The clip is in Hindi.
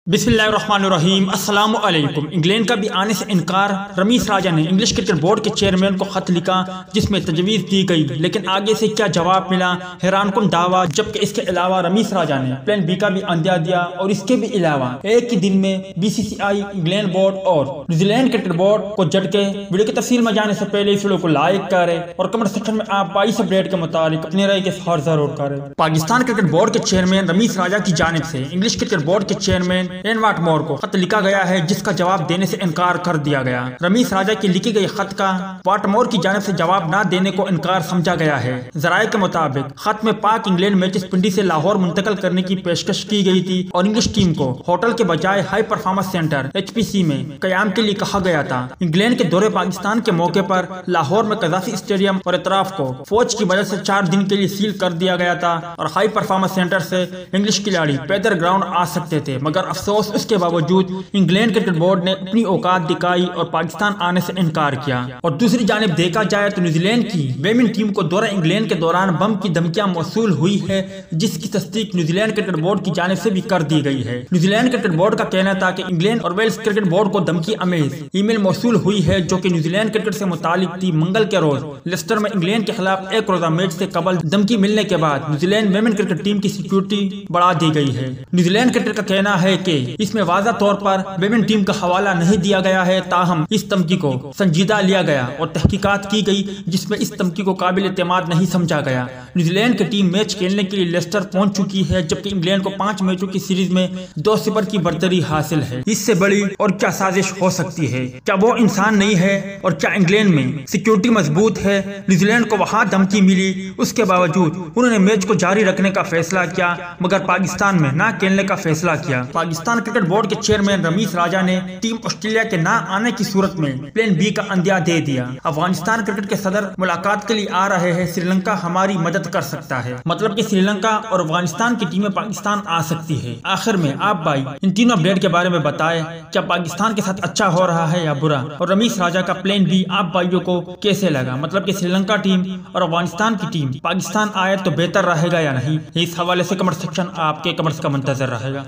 बिस्मिल्लाहिर्रहमानिर्रहीम अस्सलाम वालेकुम। इंग्लैंड का भी आने से इनकार। रमीज राजा ने इंग्लिश क्रिकेट बोर्ड के चेयरमैन को खत लिखा जिसमें तजवीज़ दी गई, लेकिन आगे से क्या जवाब मिला, हैरानकुन दावा। जबकि इसके अलावा रमीज राजा ने प्लान बी का भी अंदिया दिया और इसके भी अलावा एक ही दिन में बीसीसीआई, इंग्लैंड बोर्ड और न्यूजीलैंड क्रिकेट बोर्ड को झटके। वीडियो की तफसील में जाने से पहले इस वीडियो को लाइक करें और कमेंट सेक्शन में आप 22 अपडेट के मुताबिक अपनी राय के साथ जरूर करें। पाकिस्तान क्रिकेट बोर्ड के चेयरमैन रमीज राजा की जानिब से इंग्लिश क्रिकेट बोर्ड के चेयरमैन वाटमोर को खत लिखा गया है, जिसका जवाब देने से इनकार कर दिया गया। रमीज राजा की लिखी गई खत का वाटमोर की जानिब से जवाब न देने को इनकार समझा गया है। जराये के मुताबिक खत में पाक इंग्लैंड मैचेस पिंडी से लाहौर मुंतकिल करने की पेशकश की गई थी और इंग्लिश टीम को होटल के बजाय हाई परफॉर्मेंस सेंटर HPC में कयाम के लिए कहा गया था। इंग्लैंड के दौरे पाकिस्तान के मौके पर लाहौर में कजाफी स्टेडियम और इतराफ को फौज की वजह से 4 दिन के लिए सील कर दिया गया था और हाई परफॉर्मेंस सेंटर से इंग्लिश खिलाड़ी पैदल ग्राउंड आ सकते थे, मगर अफसोस उसके बावजूद इंग्लैंड क्रिकेट बोर्ड ने अपनी औकात दिखाई और पाकिस्तान आने से इनकार किया। और दूसरी जानिब देखा जाए तो न्यूजीलैंड की वेमेन टीम को दौरा इंग्लैंड के दौरान बम की धमकियां मौसूल हुई है, जिसकी तस्दीक न्यूजीलैंड क्रिकेट बोर्ड की जानिब से भी कर दी गई है। न्यूजीलैंड क्रिकेट बोर्ड का कहना था कि इंग्लैंड और वेल्स क्रिकेट बोर्ड को धमकी अमेज ईमेल मौसूल हुई है, जो कि न्यूजीलैंड क्रिकेट से मुतालिक थी। मंगल के रोज लेस्टर में इंग्लैंड के खिलाफ एक रोजा मैच से कबल धमकी मिलने के बाद न्यूजीलैंड वेमेन क्रिकेट टीम की सिक्योरिटी बढ़ा दी गई है। न्यूजीलैंड क्रिकेट का कहना है कि इसमें वाज़ा तौर पर वेमेन टीम का हवाला नहीं दिया गया है, ताहम इस धमकी को संजीदा लिया गया और तहकीकात की गई, जिसमें इस धमकी को काबिल एतमाद नहीं समझा गया। न्यूजीलैंड की टीम मैच खेलने के लिए लेस्टर पहुंच चुकी है, जबकि इंग्लैंड को 5 मैचों की सीरीज में 2-0 की बर्तरी हासिल है। इससे बड़ी और क्या साजिश हो सकती है? क्या वो इंसान नहीं है और क्या इंग्लैंड में सिक्योरिटी मजबूत है? न्यूजीलैंड को वहां धमकी मिली, उसके बावजूद उन्होंने मैच को जारी रखने का फैसला किया, मगर पाकिस्तान में न खेलने का फैसला किया। पाकिस्तान क्रिकेट बोर्ड के चेयरमैन रमीज राजा ने टीम ऑस्ट्रेलिया के ना आने की सूरत में प्लान बी का अंदिया दे दिया। अफगानिस्तान क्रिकेट के सदर मुलाकात के लिए आ रहे हैं, श्रीलंका हमारी मदद कर सकता है। मतलब कि श्रीलंका और अफगानिस्तान की टीमें पाकिस्तान आ सकती है। आखिर में आप भाई इन तीनों अपडेट के बारे में बताएं, क्या पाकिस्तान के साथ अच्छा हो रहा है या बुरा, और रमीज राजा का प्लान बी आप भाइयों को कैसे लगा? मतलब कि श्रीलंका टीम और अफगानिस्तान की टीम पाकिस्तान आए तो बेहतर रहेगा या नहीं? इस हवाले से कमेंट सेक्शन आपके कमेंट्स का मुंतजर रहेगा।